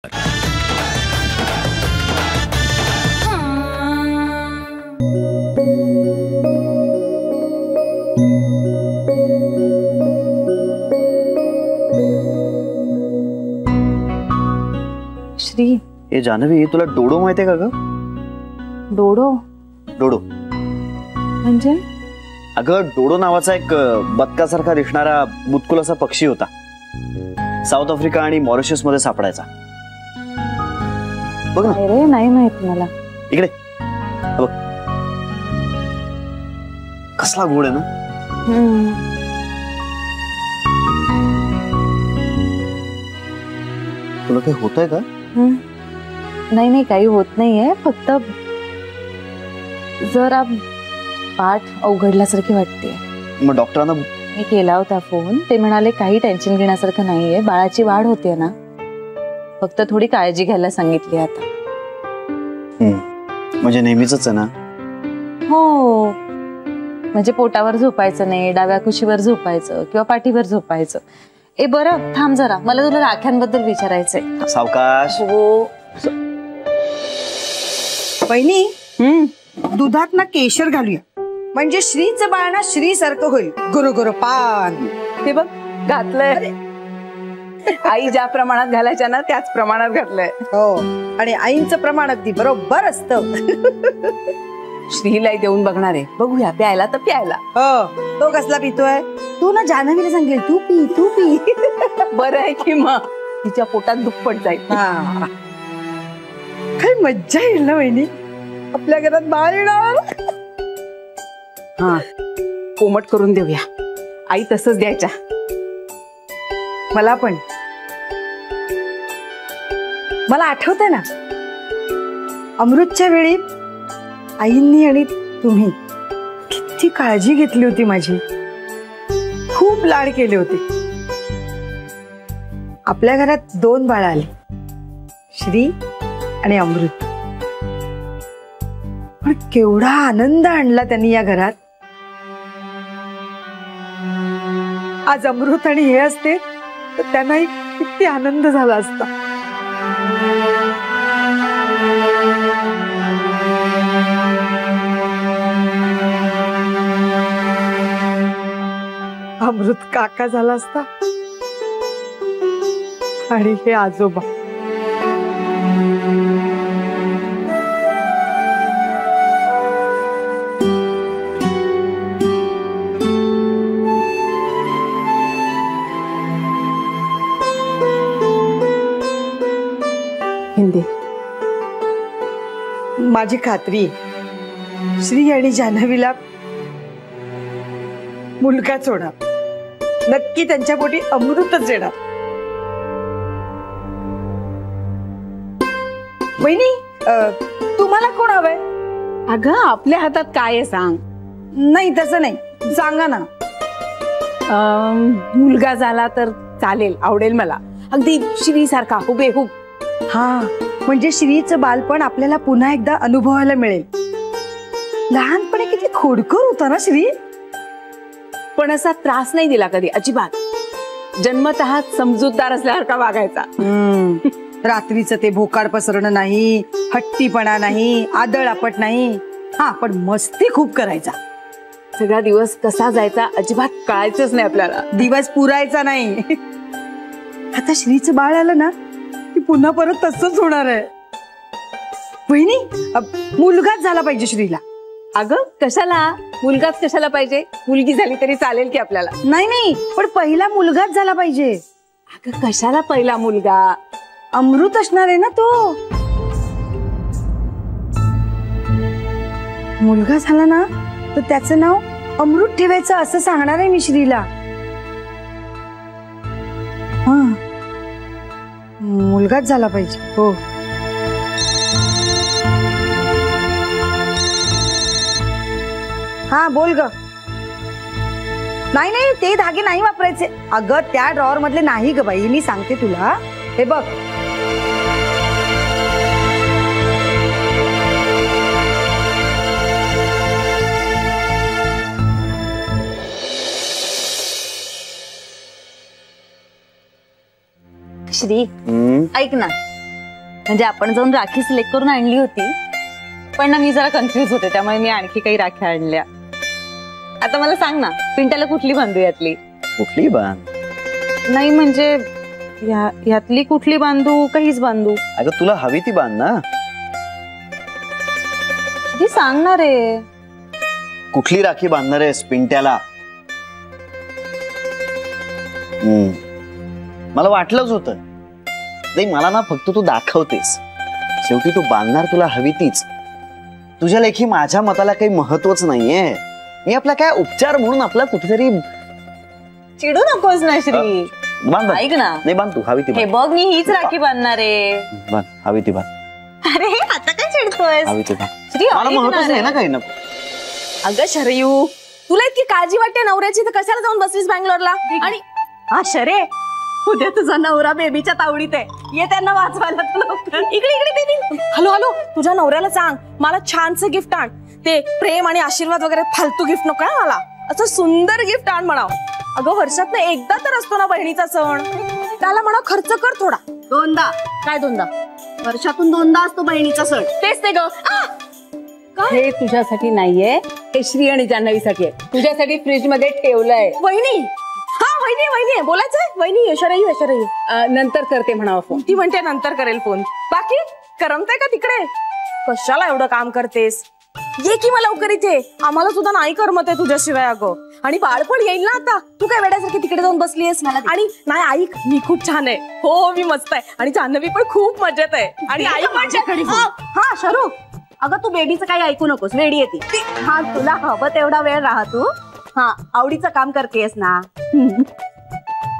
श्री, ए जान्हवी, तुला डोडो माहितीये का ग? डोडो डोडो म्हणजे? अगं, डोडो नावाचा एक बदकासारखा दिसणारा बुटकुल असा पक्षी होता. साऊथ आफ्रिका आणि मॉरिशस मध्ये सापडायचा. बघ ना. अरे नाही माहित मला. इकडे बघ, कसला गोड आहे ना. तुला काही होतंय का? नाही नाही, काही होत नाहीये, फक्त जरा पाठ अवघडल्यासारखी वाटते. मग डॉक्टरांना मी केला होता फोन. ते म्हणाले काही टेन्शन घेण्यासारखं नाहीये, बाळाची वाढ होते ना, फक्त थोडी काळजी घ्यायला सांगितली आता. म्हणजे नेहमीच आहे ना? हो, म्हणजे पोटावर झोपायचं नाही, डाव्या कुशीवर झोपायचं किंवा पाठीवर झोपायचं. ए बरं थांब जरा, मला तुला राख्यांबद्दल विचारायचंय. सावकाश. हो बहिणी, दुधात ना केशर घालूया, म्हणजे श्रीचं बाळ ना श्री सारखं होईल. गुरु गुरु पान. ते बघ घातलंय. आई ज्या प्रमाणात घालायच्या ना त्याच प्रमाणात घातलंय. हो, आणि आईंचं प्रमाण अगदी बरोबर असतं. श्रीला देऊन बघणार आहे, बघूया प्यायला तर प्यायला. हो, तो कसला पितोय? तू ना जान्हवीला सांगेल तू पी तू पी. बरं आहे की मग तिच्या पोटात दुप्पट जाईल. काय मज्जा येईल ना बहिणी, आपल्या घरात बाळ येणार. हा, कोमट करून देऊया. आई तसंच द्यायच्या. मला पण. मला आठवतंय ना, अमृतच्या वेळी आईंनी आणि तुम्ही किती काळजी घेतली होती माझी. खूप लाड केले होते. आपल्या घरात 2 बाळं आली, श्री आणि अमृत. पण केवढा आनंद आणला त्यांनी या घरात. आज अमृत आणि हे असते तर त्यांनाही किती आनंद झाला असता. अमृत काका झाला असता आणि हे आजोबा. हिंदी. माझी खात्री, श्री आणि जान्हवीला मुलगाच होणार. नक्की त्यांच्या पोटी अमृतच येणार. वहिनी, तुम्हाला कोण हवंय? अगं, आपल्या हातात काय आहे सांग. नाही तसं नाही, सांगा ना. मुलगा झाला तर चालेल, आवडेल मला. अगदी श्री सारखा हुबेहूब. हा, म्हणजे श्रीचं बालपण आपल्याला पुन्हा एकदा अनुभवायला मिळेल. लहानपणी किती खोडकर होता ना श्री. पण असा त्रास नाही दिला कधी, अजिबात. जन्मतः समजूतदार असल्यासारखा वागायचा. रात्रीचं ते भोकाड पसरणं नाही, हट्टीपणा नाही, आदळआपट नाही. हा, पण मस्ती खूप करायचा. सगळा दिवस कसा जायचा अजिबात कळायचंच नाही आपल्याला. दिवस पुरायचा नाही. आता श्रीचं बाळ आलं ना की पुन्हा परत तसंच होणार आहे. बहिणी, मुलगाच झाला पाहिजे श्रीला. अगं कशाला, मुलगाच कशाला पाहिजे, मुलगी झाली तरी चालेल की आपल्याला. नाही नाही, पण पहिला मुलगाच झाला पाहिजे. अगं कशाला पहिला मुलगा, अमृत असणार आहे ना तो. मुलगा झाला ना तर त्याचं नाव अमृत ठेवायचं असं सांगणार आहे मी श्रीला. हा, मुलगाच झाला पाहिजे. हो. हा बोल ग. नाही नाही, ते धागे नाही वापरायचे. अगं त्या ड्रॉवर मधले नाही ग बाई, मी सांगते तुला. हे बघ, श्री ऐक ना, म्हणजे आपण जाऊन राखी सिलेक्ट करून आणली होती, पण ना मी जरा कन्फ्युज होते, त्यामुळे मी आणखी काही राख्या आणल्या. आता मला सांग ना, पिंट्याला कुठली बांधू यातली? कुठली बांध? नाही म्हणजे यातली कुठली बांधू, काहीच बांधू? अगं तुला हवी ती बांध ना. ती सांगणार आहे. कुठली राखी बांधणार आहेस पिंट्याला? मला वाटलंच होतं. नाही मला ना फक्त तू दाखवतेस, शेवटी तू बांधणार तुला हवी तीच. तुझ्या लेखी माझ्या मताला काही महत्वच नाहीये. मी आपला काय उपचार म्हणून आपला कुठेतरी. चिडू नकोस ना श्री. बांध ऐक ना. नाही बांध तू हवी ती हे बघ मी हीच राखी बांधणार आहे. बांध हवी ती बांध. अरे आता काय चिडतोय? हवी ती बांध. श्री मला महत्वच नाही ना काही ना. अगं शरयू, तुला इतकी काळजी वाटते नवऱ्याची तर कशाला जाऊन बसलीस बँगलोरला? आणि हा शरे, उद्या तुझा नवरा बेबीच्या तावडीत आहे, ये त्यांना वाचवायला. इकडे इकडे बेबी. हॅलो हॅलो, तुझ्या नवऱ्याला सांग मला छानसं गिफ्ट आण. ते प्रेम आणि आशीर्वाद वगैरे फालतू गिफ्ट नको आहे मला, असं सुंदर गिफ्ट आण म्हणाव. अगं वर्षात एकदा तर असतो ना बहिणीचा सण, त्याला म्हणा खर्च कर थोडा. दोनदा? काय दोनदा? वर्षातून दोनदा असतो बहिणीचा सण. तेच ते ग. हे तुझ्यासाठी नाहीये, हे श्री आणि जान्हवीसाठी आहे. तुझ्यासाठी फ्रीज मध्ये ठेवलंय. वहिनी, हा वहिनी वहिनी बोलायचंय. वहिनी यशोराई यशोराई नंतर करते म्हणावं फोन. ती म्हणते नंतर करेल फोन. बाकी करमते का तिकडे? कशाला एवढं काम करतेस? ये की मला लवकर इथे, आम्हाला सुद्धा नाही करमत आहे तुझ्याशिवाय. अगं आणि बाळपण येईल ना आता, तू काय वेड्यासारखी तिकडे जाऊन बसलीयस? मला आणि नाही ऐक, मी खूप छान आहे. हो मी मस्त आहे आणि जान्हवी पण खूप मजेत आहे. आणि आई पण. हा शरू, अगं तू बेबीचं काही ऐकू नकोस, वेडी येते. हा तुला हवं तेवढा वेळ राहा तू. हा आवडीचं काम करतेस ना.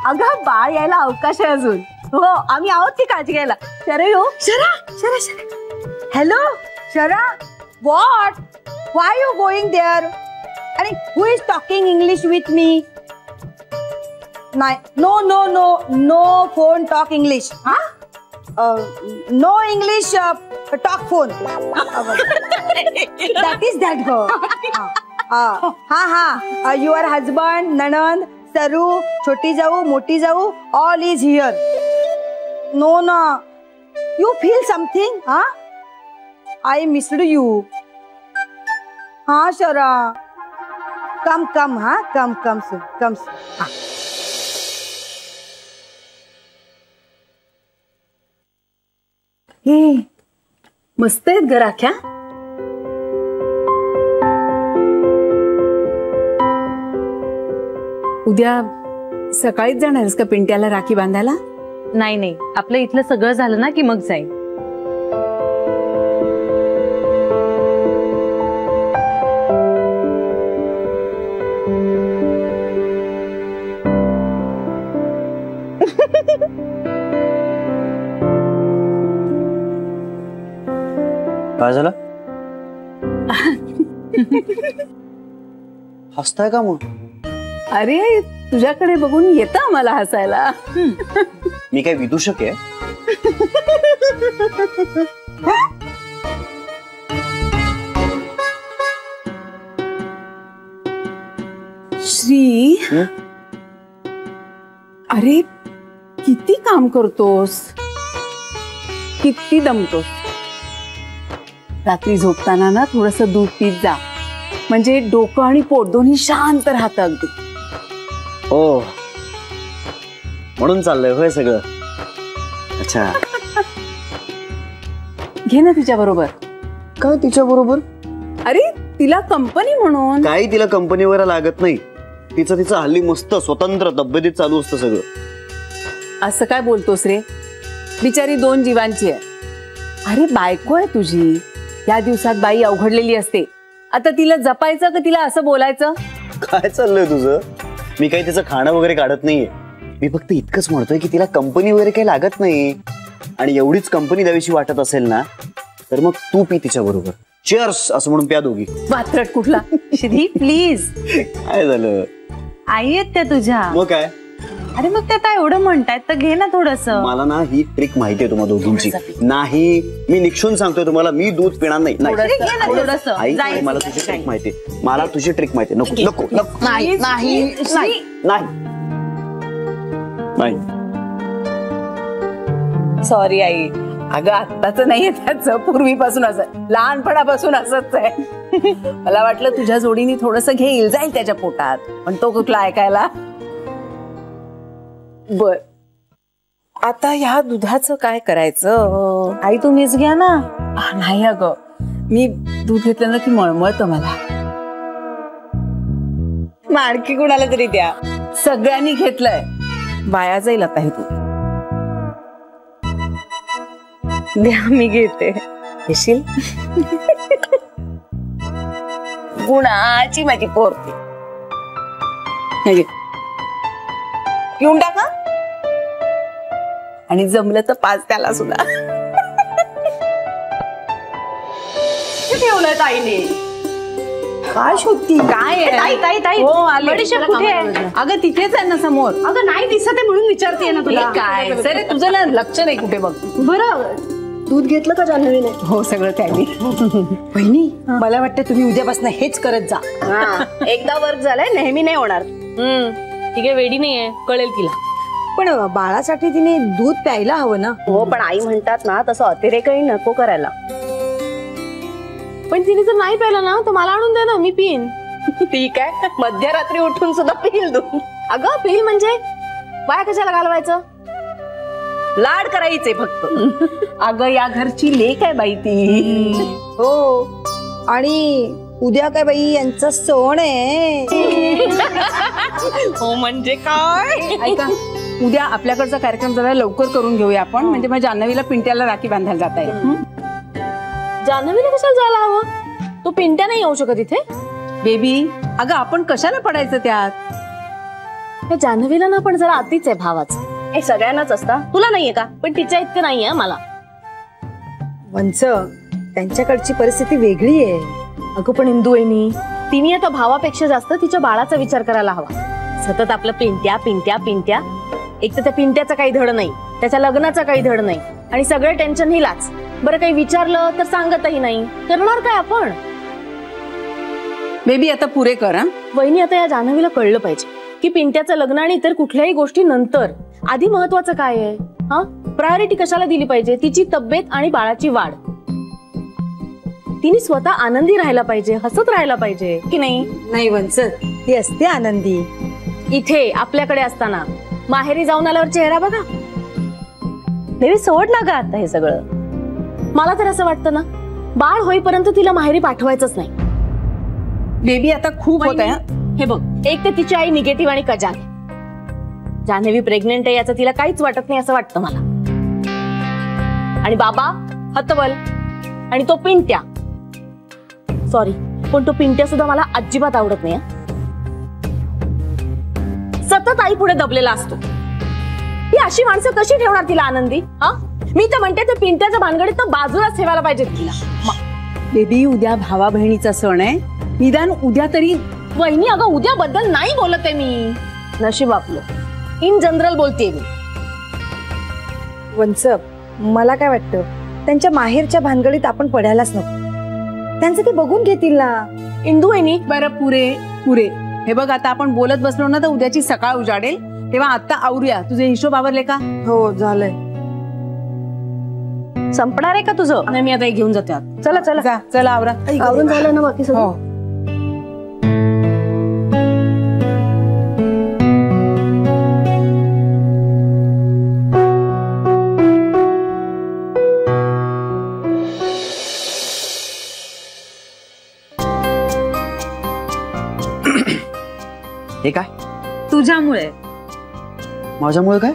अगं बाळ यायला अवकाश आहे अजून. हो आम्ही आहोत ती काळजी घ्यायला. Sharayu. Shara Shara Shara. Hello Shara. What? Why are you going there? And who is talking English with me? No phone talk English. Huh? No English talk phone. That is that girl. Your husband, Nanand, Saru, Choti Jau, Moti Jau, all is here. No. You feel something? Huh? I missed you. हाँ शरा, come हाँ come soon. हाँ. मस्त आहेत ग राख्या. उद्या सकाळीच जाणार आहेस का पिंट्याला राखी बांधायला? नाही आपलं इथलं सगळं झालं ना की मग जाईल. काय झालं? हसताय का मग? अरे तुझ्याकडे बघून येतं मला हसायला. मी काय विदूषक आहे? श्री, अरे किती काम करतोस, किती दमतोस. रात्री झोपताना ना थोडंसं दूध पीत जा, म्हणजे डोकं आणि पोट दोन्ही शांत राहतं अगदी. ओ म्हणून चाललंय होय सगळं. अच्छा घे ना तिच्या बरोबर. काय तिच्या बरोबर? अरे तिला कंपनी म्हणून. काही तिला कंपनी वगैरे लागत नाही. तिचं हल्ली मस्त स्वतंत्र तब्येतीत चालू असतं सगळं. असं काय बोलतोस रे? बिचारी 2 जीवांची आहे. अरे बायको आहे तुझी. या दिवसात बाई अवघडलेली असते. आता तिला जपायचं का तिला असं बोलायचं? काय चाललंय तुझं? मी काही तिचं खाणं वगैरे काढत नाहीये. मी फक्त इतकंच म्हणतोय की तिला कंपनी वगैरे काही लागत नाही. आणि एवढीच कंपनी द्यावीशी वाटत असेल ना तर मग तू पी तिच्या बरोबर. चेअर्स असं म्हणून प्या दोघी. वात्रट कुठला. श्री प्लीज. काय झालं? आई आहेत त्या तुझ्या. मग काय? अरे मग त्या आता एवढं म्हणतायत तर घे ना थोडस. मला ना ही ट्रिक माहितीये तुम्हा दोघींची. नाही मी निक्षून सांगतोय तुम्हाला, मी दूध पिणार नाही. आई मला तुझी ट्रिक माहितीये. मला तुझी ट्रिक माहितीये. नको नको नको. नाही नाही नाही. Sorry I. अगं आत्ताच नाहीये त्याचं, पूर्वीपासून असं, लहानपणापासून असंच आहे. मला वाटलं तुझ्या जोडीने थोडस घेईल, जाईल त्याच्या पोटात, पण तो कुठला ऐकायला. बर, आता ह्या दुधाचं काय करायचं? आई तुम्हीच घ्या ना. नाही अगं, मी दूध घेतलं ना की मळमळतं मला. आणखी कुणाला तरी द्या. सगळ्यांनी घेतलंय, वाया जाईल आता हे दूध. द्या, मी घेते. घेशील? गुणाची माझी पोरती. हे घे. घेऊन टाका, आणि जमलं तर 5 त्याला सुद्धा. ठेवलंय ताईने. काय शोधती? काय ताई ताई ताई हो, आले. बडीशेप कुठे आहे? अगं तिथेच आहे ना समोर. अगं नाही दिसत आहे म्हणून विचारते ना तुला. हे काय सर, तुझं ना लक्ष नाही कुठे बघ. बरं, दूध घेतलं का जान्हवीने? हो, सगळं त्यांनी. बहिणी, मला वाटतं तुम्ही उद्यापासून हेच करत जा. एकदा वर्क झालंय, नेहमी नाही होणार. ठीक आहे, वेडी नाहीये, कळेल तिला. पण बाळासाठी तिने दूध प्यायला हवं ना. हो, पण आई म्हणतात ना तसं अतिरेकही नको करायला. पण तिने जर नाही प्यायला ना तर मला आणून दे ना, मी पिईन. ठीक आहे, मध्यरात्री उठून सुद्धा पिल दूध. अगं पिल म्हणजे वाया कशाला घालवायचं? लाड करायचे फक्त. अगं या घरची लेक आहे बाई ती. हो, आणि उद्या काय बाई यांचा सण आहे. हो म्हणजे काय? ऐका, उद्या आपल्याकडचा कार्यक्रम जरा लवकर करून घेऊया आपण, म्हणजे मग जान्हवीला पिंट्याला राखी बांधायला जाता येईल. जान्हवीला कशाला जायला हवं? तो पिंट्या नाही येऊ शकत इथे. बेबी, अगं आपण कशाला पडायचं त्यात? त्या जान्हवीला ना पण जरा अतिच आहे भावाचं. हे सगळ्यांनाच असता, तुला नाहीये का? पण तिच्या इतकं नाहीये मला. वंच, त्यांच्याकडची परिस्थिती वेगळी आहे. अगं पण इंदू वहिनी, तिने आता भावापेक्षा जास्त तिच्या बाळाचा विचार करायला हवा. सतत आपलं पिंट्या पिंट्या पिंट्या. एक तर त्या पिंट्याचा काही धड नाही, त्याच्या लग्नाचा काही धड नाही, आणि सगळं टेन्शन हिलाच. बरं, काही विचारलं तर सांगतही नाही. करणार काय आपण? बेबी आता पुरे कर. वहिनी, आता या जान्हवीला कळलं पाहिजे की पिंट्याचं लग्न आणि इतर कुठल्याही गोष्टी नंतर. आधी महत्वाचं काय आहे? हा, प्रायोरिटी कशाला दिली पाहिजे? तिची तब्येत आणि बाळाची वाढ. तिने स्वतः आनंदी राहायला पाहिजे, हसत राहायला पाहिजे की नाही? नाही वंच, ती असते आनंदी. इथे आपल्याकडे असताना माहेरी जाऊन आल्यावर चेहरा बघा. देवी, सोड ना ग आता हे सगळं. मला तर असं वाटतं ना, बाळ होईपर्यंत तिला माहेरी पाठवायचंच नाही. बेबी आता खूप होत आहे. हे बघ, एक तर तिची आई निगेटिव्ह आणि कजाल. जान्हवी प्रेग्नेंट आहे याचं तिला काहीच वाटत नाही असं वाटतं मला. आणि बाबा हतवल, आणि तो पिंट्या. सॉरी, पण तो पिंट्या सुद्धा मला अजिबात आवडत नाही. सतत आई पुढे दबलेला असतो. ही अशी माणसं कशी ठेवणार तिला आनंदी? हा, मी तर म्हणते ते पिंट्याच्या भानगडीत तर बाजूलाच ठेवायला पाहिजे तिला. बेबी, उद्या भावा बहिणीचा सण आहे, निदान उद्या तरी. वहिनी, अगं उद्या बद्दल नाही बोलत आहे मी. नशीब आपलं, इन जनरल बोलते मी. वंच, मला काय वाटतं, त्यांच्या माहेरच्या भानगडीत आपण पडायलाच नको. त्यांचं ते बघून घेतील ना. इंदू वहिनी, बरं पुरे पुरे. हे बघ, आता आपण बोलत बसलो ना तर उद्याची सकाळ उजाडेल, तेव्हा आता आवरूया. तुझे हिशोब आवरले का? हो, झालंय. संपणार आहे का तुझं? नाही, मी आता एक घेऊन जाते आत. चला चला, जा, चला आवरा. आवरून झालं ना बाकी सगळं? हो. हे काय? तुझ्यामुळे. माझ्यामुळे काय?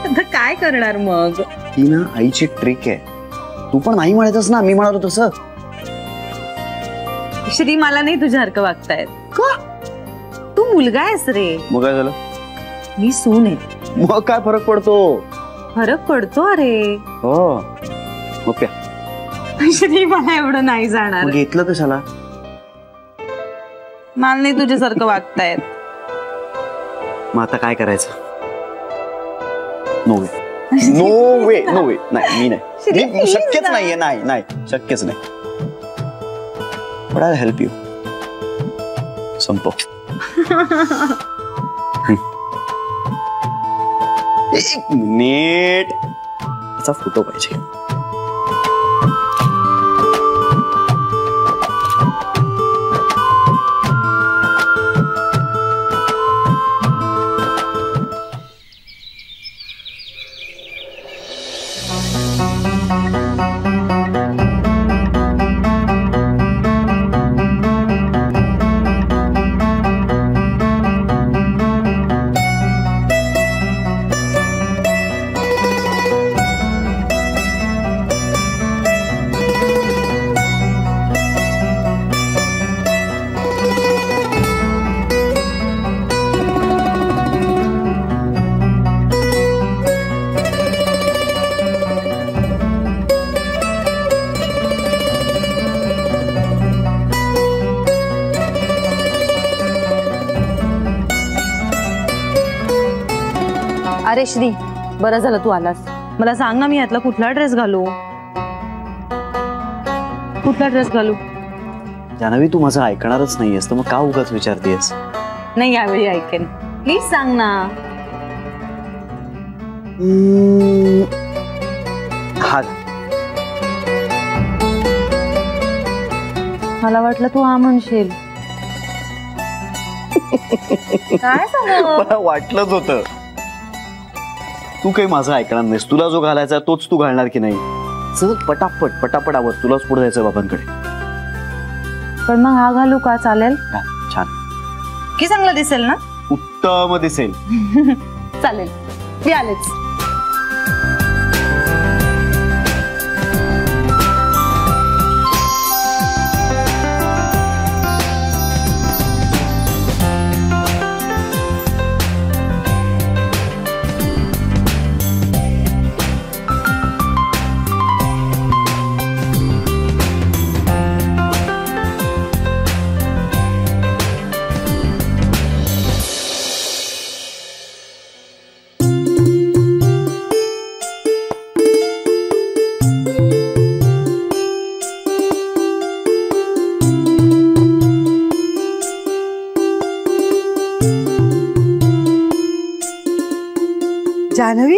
आता काय करणार मग? ही ना आईची ट्रिक आहे. तू पण नाही म्हणायचंस ना, मी म्हणालो तसं. श्री, मला नाही तुझ्यासारखं वागतायत. का? तू मुलगा आहेस रे. मग काय झालं? मी सून आहे. मग काय फरक पडतो? फरक पडतो अरे. हो, मग प्या. श्री, मला एवढं नाही जाणार. मग घेतलं कशाला? मला नाही तुझ्यासारखं वागतायत. मग आता काय करायचं? No way, no way, no way. नाही, मी नाही, शक्यच नाहीये. नाही नाही, शक्यच नाही. But I help you. संपव. एक मिनिट. त्यांचा फोटो पाहिजे. अरे श्री, बरं झालं तू आलास. मला सांग ना, मी यातला कुठला ड्रेस घालू? कुठला ड्रेस घालू? जान्हवी, तू माझं ऐकणारच नाहीयेस तर मग का उगाच विचारतेस? नाही, यावेळी ऐकेन. प्लीज सांग ना. हा, मला वाटलं तू हा म्हणशील. काय सांग? मला वाटलंच होतं तू काही माझं ऐकणार नाहीस. तुला जो घालायचा तोच तू घालणार की नाही. चल पटापट पटापट आवर, तुलाच पुढे जायचं बाबांकडे. पण मग हा घालू का? चालेल? छान, की चांगला दिसेल ना? उत्तम दिसेल. चालेल, मी आलेच. जान्हवी,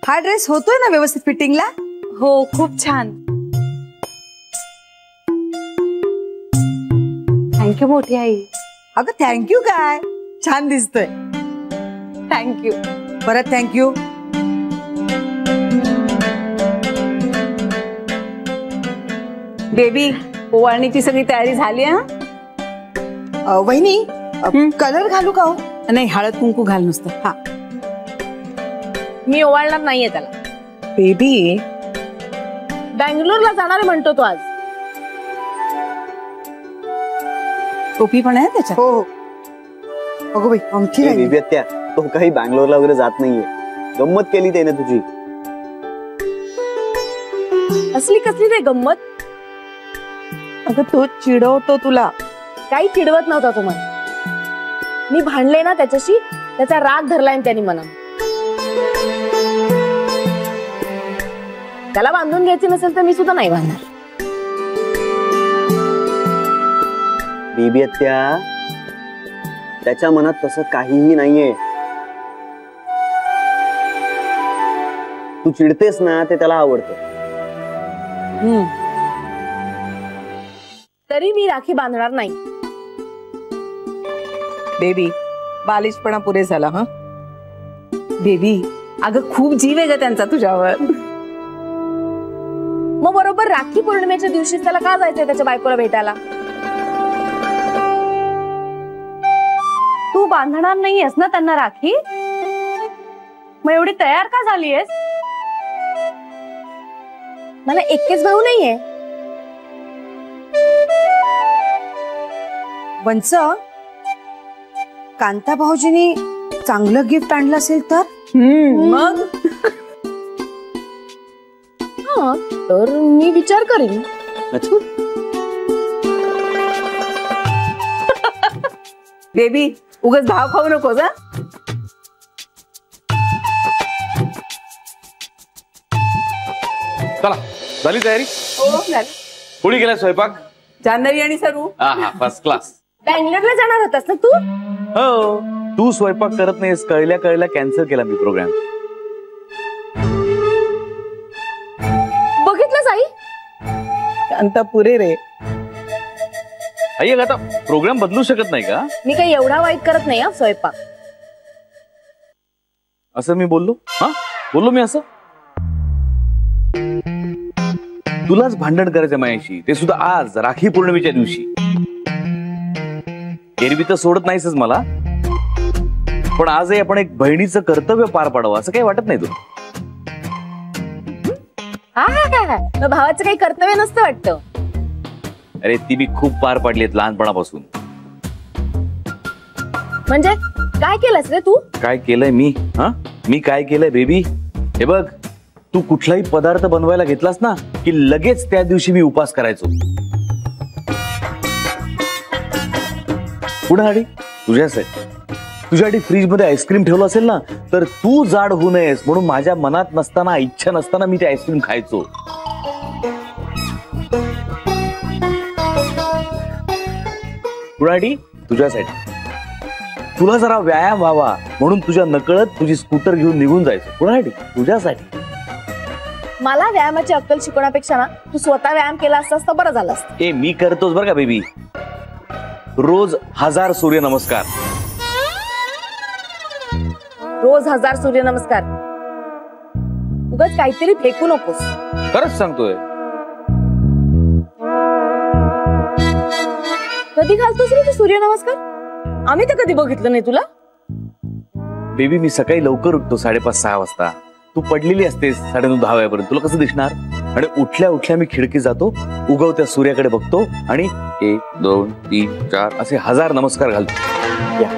हा ड्रेस होतोय ना व्यवस्थित फिटिंगला? हो, खूप छान. थँक्यू मोठी आई. अगं थँक्यू काय, छान दिसतोय. थँक्यू. परत थँक्यू. बेबी, ओवाळणीची सगळी तयारी झाली? वहिनी, कलर घालू का हो? नाही, हळद कुंकू घाल नुसतं. हा. मी ओवाळणार नाहीये त्याला. बेबी, बँगलोरला जाणार म्हणतो तो आज. टोपी पण आहे त्याच्यात. हो हो. अगो बाई, अंगठी राहिली. विवेत्या, तो काही बँगलोरला वगैरे जात नाहीये. गंमत केली त्याने तुझी. असली कसली रे गंमत? अगं तो चिडवतो तुला. काही चिडवत नव्हता तो मला. मी भांडले ना त्याच्याशी, त्याचा राग धरलाय त्यांनी मला. त्याला बांधून घ्यायची नसेल तर मी सुद्धा नाही बांधणार. बेबीत्या, त्याच्या मनात तसं काहीही नाहीये. तू चिडतेस ना, ते त्याला आवडतं. तरी मी राखी बांधणार नाही. बेबी, बालिशपणा पुरे झाला. हा बेबी, अगं खूप जीव आहे ग त्यांचा तुझ्यावर. मग बरोबर राखी पौर्णिमेच्या दिवशी त्याला का जायचंय त्याच्या बायकोला भेटायला? तू बांधणार नाहीयेस ना त्यांना राखी? मग एवढी तयार का झालीयस? मला एकच भाऊ नाहीये. वंच, कांता भाऊजींनी चांगलं गिफ्ट आणलं असेल तर? मग हा, तर मी विचार करीन. बेबी, उगाच भाव खाऊ नकोस. चला, झाली तयारी? हो झाली. कोणी केला स्वयंपाक? जान्हवी आणि सरू. हा, फर्स्ट क्लास. बँगलोरला जाणार होतास ना तू? हो, तू स्वयंपाक करत नाहीस कळल्या कळल्या कॅन्सल केला मी प्रोग्राम. शांता पुरे रे. आई अगं, आता प्रोग्राम बदलू शकत नाही का? मी काही एवढा वाईट करत नाही हा स्वयंपाक. असं मी बोललो? हा बोललो मी असं? तुलाच भांडण करायचं माझ्याशी, ते सुद्धा आज राखी पौर्णिमेच्या दिवशी. एरवी तर सोडत नाहीसच मला, पण आजही आपण एक बहिणीचं कर्तव्य पार पाडावं असं काही वाटत नाही तुला? हा भावाचं काही कर्तव्य नसतं वाटतं. अरे ती मी खूप पार पाडली आहेत लहानपणापासून. म्हणजे काय केलंस रे तू? काय केलंय मी? हा मी काय केलंय बेबी? हे बघ, तू कुठलाही पदार्थ बनवायला घेतलास ना की लगेच त्या दिवशी मी उपास करायचो. पुढे तुझ्यासाठी फ्रीज मध्ये आईस्क्रीम ठेवलं असेल ना, तर तू जाड होऊ नयेस म्हणून माझ्या मनात नसताना, इच्छा नसताना मी ते आईस्क्रीम खायचो. पुढे तुझ्यासाठी, तुला जरा व्यायाम व्हावा म्हणून तुझ्या नकळत तुझी स्कूटर घेऊन निघून जायचं. पुढे तुझ्यासाठी. मला व्यायामाची अक्कल शिकवण्यापेक्षा ना तू स्वतः व्यायाम केला असतास तर बरं झालं असतं. ए मी करतोच बरं का बेबी. रोज 1000 सूर्यनमस्कार. रोज 1000 सूर्यनमस्कार. उगाच काहीतरी फेकू नकोस. खरंच सांगतोय. कधी घालतोस रे तू सूर्यनमस्कार? आम्ही तर कधी बघितलं नाही तुला. बेबी मी सकाळी लवकर उठतो 5:30-6 वाजता. तू पडलेली असतेस 9:30-10 वाजेपर्यंत. तुला कसं दिसणार? आणि उठल्या उठल्या मी खिडकी जातो, उगवत्या सूर्याकडे बघतो आणि 1 2 3 4 असे 1000 नमस्कार घालतो. या